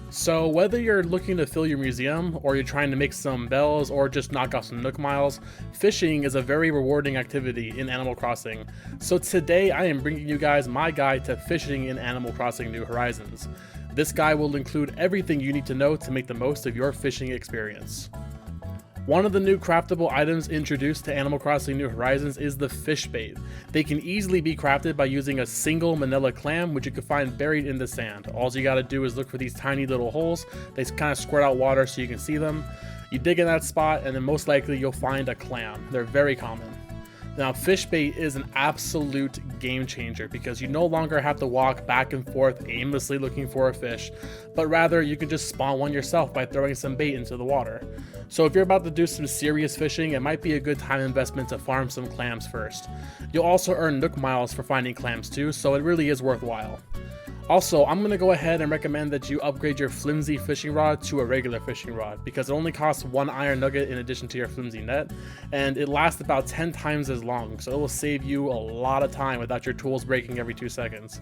So whether you're looking to fill your museum, or you're trying to make some bells, or just knock off some Nook Miles, fishing is a very rewarding activity in Animal Crossing. So today I am bringing you guys my guide to fishing in Animal Crossing New Horizons. This guide will include everything you need to know to make the most of your fishing experience. One of the new craftable items introduced to Animal Crossing New Horizons is the fish bait. They can easily be crafted by using a single manila clam, which you can find buried in the sand. All you gotta do is look for these tiny little holes. They kind of squirt out water so you can see them. You dig in that spot and then most likely you'll find a clam. They're very common. Now, fish bait is an absolute game changer because you no longer have to walk back and forth aimlessly looking for a fish, but rather you can just spawn one yourself by throwing some bait into the water. So if you're about to do some serious fishing, it might be a good time investment to farm some clams first. You'll also earn Nook Miles for finding clams too, so it really is worthwhile. Also, I'm going to go ahead and recommend that you upgrade your flimsy fishing rod to a regular fishing rod because it only costs 1 iron nugget in addition to your flimsy net, and it lasts about 10 times as long, so it will save you a lot of time without your tools breaking every 2 seconds.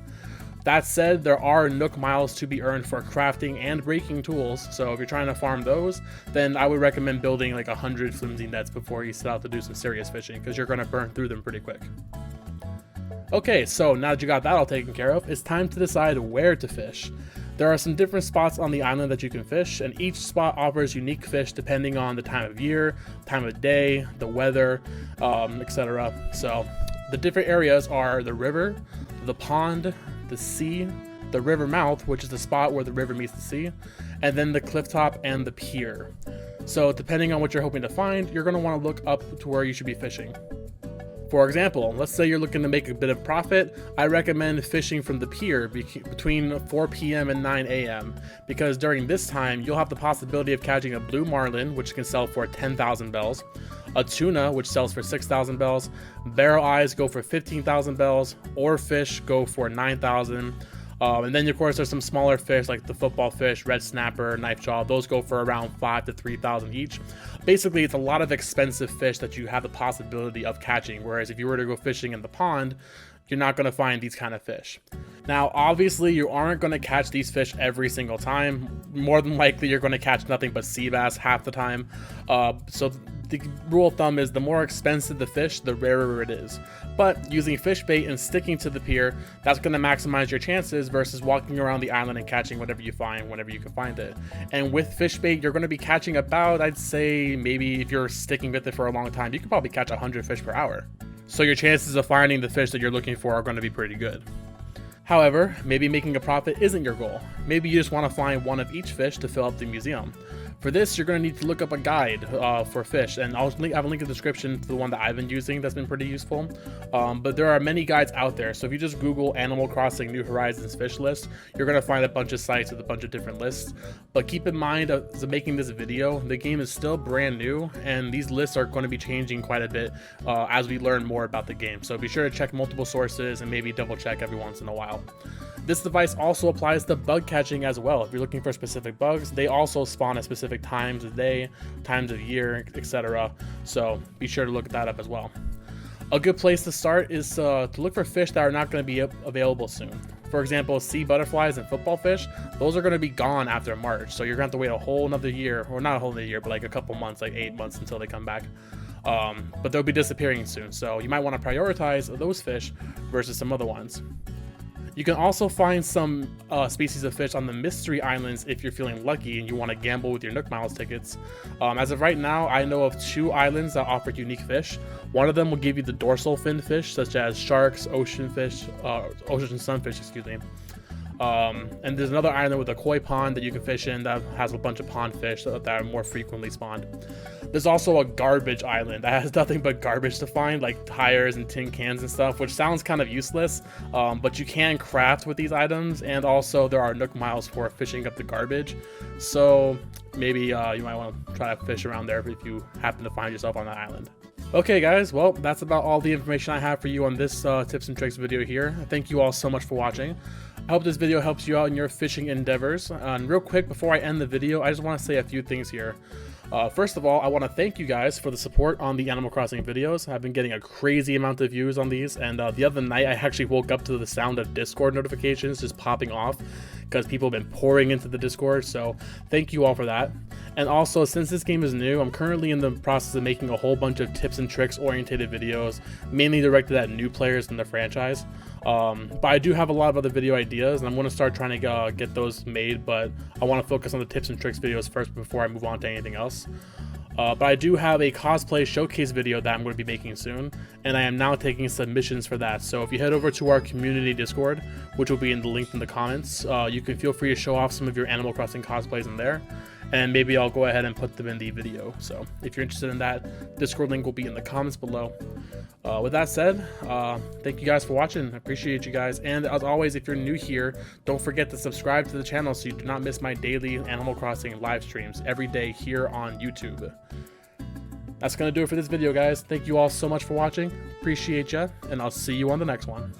That said, there are Nook Miles to be earned for crafting and breaking tools, so if you're trying to farm those, then I would recommend building like 100 flimsy nets before you set out to do some serious fishing because you're going to burn through them pretty quick. Okay, so now that you got that all taken care of, it's time to decide where to fish. There are some different spots on the island that you can fish, and each spot offers unique fish depending on the time of year, time of day, the weather, etc. So the different areas are the river, the pond, the sea, the river mouth, which is the spot where the river meets the sea, and then the cliff top and the pier. So depending on what you're hoping to find, you're going to want to look up to where you should be fishing. For example, let's say you're looking to make a bit of profit, I recommend fishing from the pier between 4 p.m. and 9 a.m. because during this time, you'll have the possibility of catching a blue marlin, which can sell for 10,000 bells, a tuna, which sells for 6,000 bells, barrel eyes go for 15,000 bells, oarfish go for 9,000. And then of course there's some smaller fish like the football fish, red snapper, knife jaw. Those go for around 5,000 to 3,000 each. Basically, it's a lot of expensive fish that you have the possibility of catching, whereas if you were to go fishing in the pond, you're not going to find these kind of fish. Now, obviously, you aren't going to catch these fish every single time. More than likely, you're going to catch nothing but sea bass half the time. So the rule of thumb is the more expensive the fish, the rarer it is. But using fish bait and sticking to the pier, that's going to maximize your chances versus walking around the island and catching whatever you find whenever you can find it. And with fish bait, you're going to be catching about, I'd say, maybe if you're sticking with it for a long time, you can probably catch 100 fish per hour. So your chances of finding the fish that you're looking for are going to be pretty good. However, maybe making a profit isn't your goal. Maybe you just want to find one of each fish to fill up the museum. For this, you're going to need to look up a guide for fish, and I have a link in the description to the one that I've been using that's been pretty useful. But there are many guides out there, so if you just Google Animal Crossing New Horizons fish list, you're going to find a bunch of sites with a bunch of different lists. But keep in mind, as making this video, the game is still brand new, and these lists are going to be changing quite a bit as we learn more about the game. So be sure to check multiple sources and maybe double check every once in a while. This device also applies to bug catching as well. If you're looking for specific bugs, they also spawn at specific times of day, times of year, etc. So be sure to look that up as well. A good place to start is to look for fish that are not going to be available soon. For example, sea butterflies and football fish, those are going to be gone after March. So you're going to have to wait a whole another year, or not a whole another year, but like a couple months, like 8 months until they come back. But they'll be disappearing soon. So you might want to prioritize those fish versus some other ones. You can also find some species of fish on the Mystery Islands if you're feeling lucky and you want to gamble with your Nook Miles tickets. As of right now, I know of 2 islands that offer unique fish. One of them will give you the dorsal fin fish, such as sharks, ocean sunfish, excuse me. And there's another island with a koi pond that you can fish in that has a bunch of pond fish that are more frequently spawned. There's also a garbage island that has nothing but garbage to find, like tires and tin cans and stuff, which sounds kind of useless, but you can craft with these items, and also there are Nook Miles for fishing up the garbage. So maybe you might want to try to fish around there if you happen to find yourself on that island. Okay guys, well, that's about all the information I have for you on this tips and tricks video here. Thank you all so much for watching. I hope this video helps you out in your fishing endeavors. And real quick, before I end the video, I just want to say a few things here. First of all, I want to thank you guys for the support on the Animal Crossing videos. I've been getting a crazy amount of views on these, and the other night I actually woke up to the sound of Discord notifications just popping off, because people have been pouring into the Discord, so thank you all for that. And also, since this game is new, I'm currently in the process of making a whole bunch of tips and tricks oriented videos, mainly directed at new players in the franchise. But I do have a lot of other video ideas, and I'm going to start trying to get those made, but I want to focus on the tips and tricks videos first before I move on to anything else. But I do have a cosplay showcase video that I'm going to be making soon, and I am now taking submissions for that. So if you head over to our community Discord, which will be in the link in the comments, you can feel free to show off some of your Animal Crossing cosplays in there, and maybe I'll go ahead and put them in the video. So if you're interested in that, Discord link will be in the comments below. With that said, thank you guys for watching. I appreciate you guys, and as always, if you're new here, don't forget to subscribe to the channel so you do not miss my daily Animal Crossing live streams every day here on YouTube. That's gonna do it for this video, guys. Thank you all so much for watching. Appreciate ya, and I'll see you on the next one.